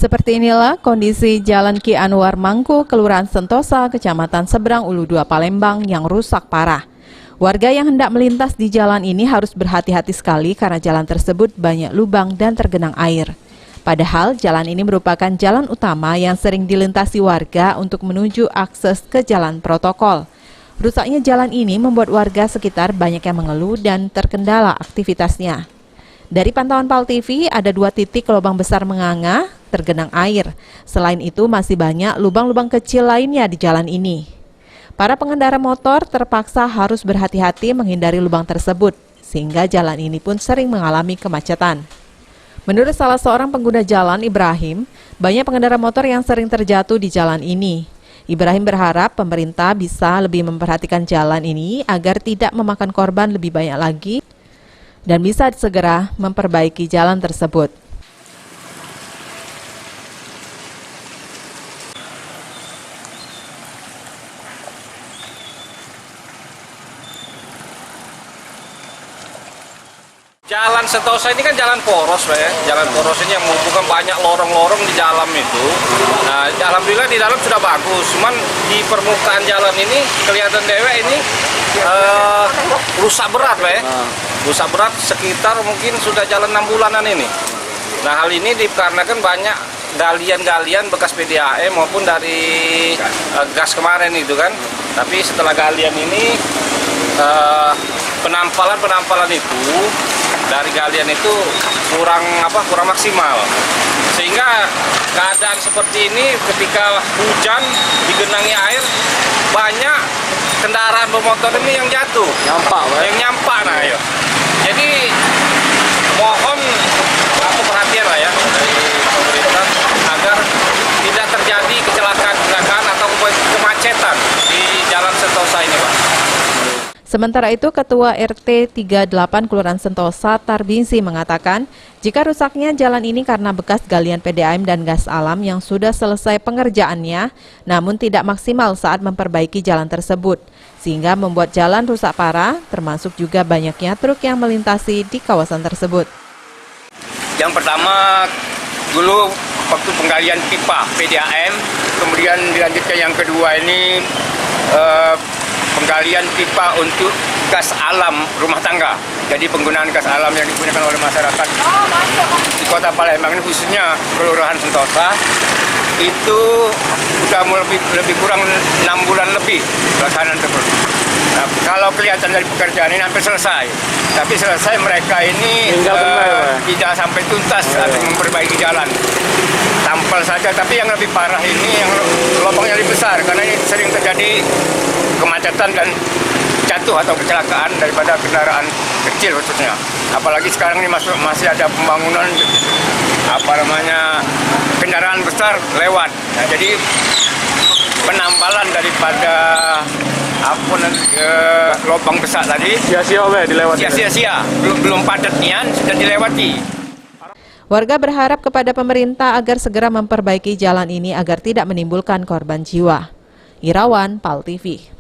Seperti inilah kondisi Jalan Ki Anwar Mangku, Kelurahan Sentosa, Kecamatan Seberang Ulu 2 Palembang yang rusak parah. Warga yang hendak melintas di jalan ini harus berhati-hati sekali karena jalan tersebut banyak lubang dan tergenang air. Padahal jalan ini merupakan jalan utama yang sering dilintasi warga untuk menuju akses ke jalan protokol. Rusaknya jalan ini membuat warga sekitar banyak yang mengeluh dan terkendala aktivitasnya. Dari pantauan PAL TV, ada 2 titik lubang besar menganga, tergenang air. Selain itu, masih banyak lubang-lubang kecil lainnya di jalan ini. Para pengendara motor terpaksa harus berhati-hati menghindari lubang tersebut, sehingga jalan ini pun sering mengalami kemacetan. Menurut salah seorang pengguna jalan, Ibrahim, banyak pengendara motor yang sering terjatuh di jalan ini. Ibrahim berharap pemerintah bisa lebih memperhatikan jalan ini agar tidak memakan korban lebih banyak lagi dan bisa segera memperbaiki jalan tersebut. Jalan Sentosa ini kan jalan poros, Pak, ya. Jalan poros ini yang menghubungkan banyak lorong-lorong di dalam itu. Nah, alhamdulillah di dalam sudah bagus. Cuman di permukaan jalan ini kelihatan dewek ini rusak berat, Pak, ya. Rusak berat sekitar mungkin sudah jalan 6 bulanan ini. Nah, hal ini dikarenakan banyak galian-galian bekas PDAM maupun dari gas kemarin itu kan. Tapi setelah galian ini penampalan itu dari galian itu kurang maksimal, sehingga keadaan seperti ini ketika hujan digenangi air banyak kendaraan bermotor ini yang jatuh, nyampak, nah ya. Jadi mohon perhatian lah ya dari pemerintah agar tidak terjadi kecelakaan atau kemacetan di Jalan Sentosa ini, Pak. Sementara itu, Ketua RT 38 Kelurahan Sentosa, Tarbingsi, mengatakan jika rusaknya jalan ini karena bekas galian PDAM dan gas alam yang sudah selesai pengerjaannya, namun tidak maksimal saat memperbaiki jalan tersebut, sehingga membuat jalan rusak parah, termasuk juga banyaknya truk yang melintasi di kawasan tersebut. Yang pertama, dulu waktu penggalian pipa PDAM, kemudian dilanjutkan yang kedua ini penggalian pipa untuk gas alam rumah tangga. Jadi penggunaan gas alam yang digunakan oleh masyarakat di Kota Palembang ini, khususnya Kelurahan Sentosa, itu sudah lebih kurang 6 bulan lebih pelaksanaan tersebut. Nah, kalau kelihatan dari pekerjaan ini hampir selesai, tapi selesai mereka ini tidak sampai tuntas untuk memperbaiki jalan. Tampal saja, tapi yang lebih parah ini yang lubangnya lebih besar karena ini sering terjadi kemacetan dan jatuh atau kecelakaan daripada kendaraan kecil khususnya. Apalagi sekarang ini masih ada pembangunan kendaraan besar lewat. Nah, jadi penampalan daripada lubang besar tadi sia-sia, belum padat nian sudah dilewati. Warga berharap kepada pemerintah agar segera memperbaiki jalan ini agar tidak menimbulkan korban jiwa. Irawan, PAL TV.